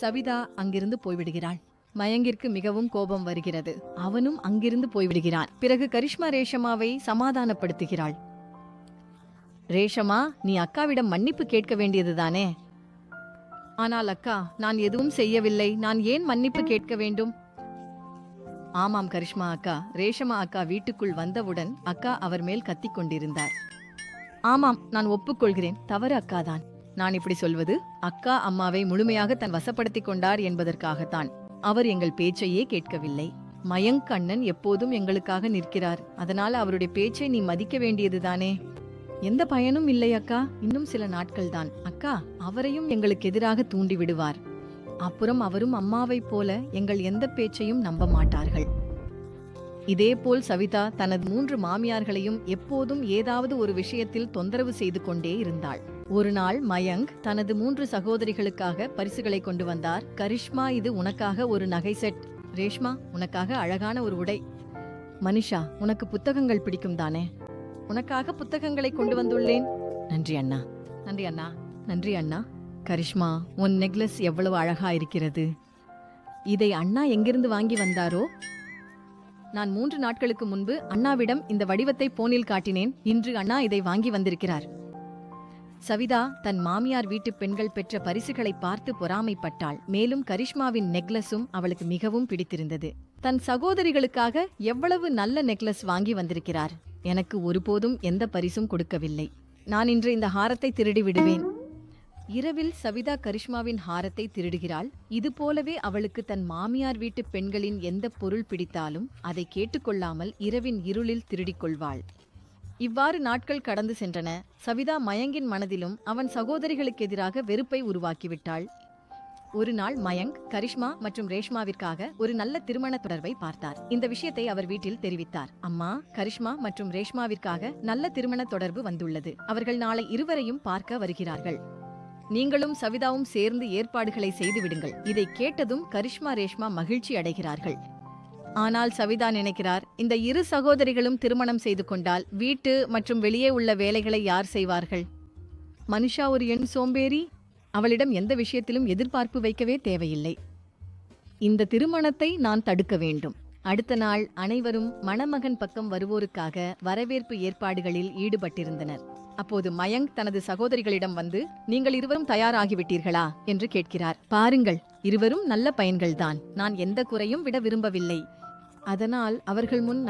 சவிதா அங்கிருந்து போய்விடுகிறாள். மயங்கிற்கு மிகவும் கோபம் வருகிறது. அவனும் அங்கிருந்து போய்விடுகிறான். பிறகு கரிஷ்மா ரேஷமாவை சமாதானப்படுத்துகிறாள். ரேஷமா, நீ அக்காவிடம் மன்னிப்பு கேட்க வேண்டியதுதானே? ஆனால் அக்கா, நான் எதுவும் செய்யவில்லை. நான் ஏன் மன்னிப்பு கேட்க வேண்டும்? ஆமாம் கரிஷ்மா அக்கா. ரேஷமா அக்கா வீட்டுக்குள் வந்தவுடன் அக்கா அவர் மேல் கத்திக் கொண்டிருந்தார். ஆமாம், நான் ஒப்புக்கொள்கிறேன். தவறு அக்காதான். நான் இப்படி சொல்வது அக்கா அம்மாவை முழுமையாக தன் வசப்படுத்திக் கொண்டார் என்பதற்காகத்தான். அவர் எங்கள் பேச்சையே கேட்கவில்லை. மயங்க் அண்ணன் எப்போதும் எங்களுக்காக நிற்கிறார். அதனால அவருடைய பேச்சை நீ மதிக்க வேண்டியதுதானே? எந்த பயனும் இல்லை அக்கா. இன்னும் சில நாட்கள்தான். அக்கா, அவரையும் எங்களுக்கு எதிராக தூண்டி விடுவார். அப்புறம் அவரும் அம்மாவைப் போல எங்கள் எந்த பேச்சையும் நம்ப மாட்டார்கள். இதேபோல் சவிதா தனது 3 மாமியார்களையும் எப்போதும் ஏதாவது ஒரு விஷயத்தில் தொந்தரவு செய்து கொண்டே இருந்தாள். ஒரு நாள் மயங்க் தனது 3 சகோதரிகளுக்காக பரிசுகளை கொண்டு வந்தார். கரிஷ்மா, இது உனக்காக ஒரு நகை செட். ரேஷ்மா, உனக்காக அழகான ஒரு உடை. மனிஷா, உனக்கு புத்தகங்கள் பிடிக்கும் தானே? உனக்காக புத்தகங்களை கொண்டு வந்துள்ளேன். நன்றி அண்ணா. நன்றி அண்ணா. நன்றி அண்ணா. கரிஷ்மா, உன் நெக்லஸ் எவ்வளவு அழகா இருக்கிறது. இதை அண்ணா எங்கிருந்து வாங்கி வந்தாரோ? நான் 3 நாட்களுக்கு முன்பு அண்ணாவிடம் இந்த வடிவத்தை போனில் காட்டினேன். இன்று அண்ணா இதை வாங்கி வந்திருக்கிறார். சவிதா தன் மாமியார் வீட்டு பெண்கள் பெற்ற பரிசுகளை பார்த்து பொறாமைப்பட்டாள். மேலும் கரிஷ்மாவின் நெக்லஸும் அவளுக்கு மிகவும் பிடித்திருந்தது. தன் சகோதரிகளுக்காக எவ்வளவு நல்ல நெக்லஸ் வாங்கி வந்திருக்கிறார். எனக்கு ஒருபோதும் எந்த பரிசும் கொடுக்கவில்லை. நான் இன்று இந்த ஹாரத்தை திருடி விடுவேன். இரவில் சவிதா கரிஷ்மாவின் ஹாரத்தை திருடுகிறாள். இது போலவே அவளுக்கு தன் மாமியார் வீட்டு பெண்களின் எந்த பொருள் பிடித்தாலும் அதை கேட்டுக்கொள்ளாமல் இரவின் இருளில் திருடிக் கொள்வாள். இவ்வாறு நாட்கள் கடந்து சென்றன. சவிதா மயங்கின் மனதிலும் அவன் சகோதரிகளுக்கு எதிராக வெறுப்பை உருவாக்கிவிட்டாள். ஒரு நாள் மயங்க் கரிஷ்மா மற்றும் ரேஷ்மாவிற்காக ஒரு நல்ல திருமண தொடர்பை பார்த்தார். இந்த விஷயத்தை அவர் வீட்டில் தெரிவித்தார். அம்மா, கரிஷ்மா மற்றும் ரேஷ்மாவிற்காக நல்ல திருமண தொடர்பு வந்துள்ளது. அவர்கள் நாளை இருவரையும் பார்க்க வருகிறார்கள். நீங்களும் சவிதாவும் சேர்ந்து ஏற்பாடுகளை செய்துவிடுங்கள். இதை கேட்டதும் கரிஷ்மா ரேஷ்மா மகிழ்ச்சி அடைகிறார்கள். ஆனால் சவிதா நினைக்கிறார், இந்த 2 சகோதரிகளும் திருமணம் செய்து கொண்டால் வீட்டு மற்றும் வெளியே உள்ள வேலைகளை யார் செய்வார்கள்? மனிஷா ஒரு எண் சோம்பேறி. அவளிடம் எந்த விஷயத்திலும் எதிர்பார்ப்பு வைக்கவே தேவையில்லை. இந்த திருமணத்தை நான் தடுக்க வேண்டும். அடுத்த நாள் அனைவரும் மணமகன் பக்கம் வருவோருக்காக வரவேற்பு ஏற்பாடுகளில் ஈடுபட்டிருந்தனர். அப்போது மயங்க் தனது சகோதரிகளிடம் வந்து, நீங்கள் இருவரும் தயாராகிவிட்டீர்களா என்று கேட்கிறார். பாருங்கள், இருவரும் நல்ல பையன்கள்தான். நான் எந்த குறையும் விட விரும்பவில்லை. அதனால் அவர்கள் முன்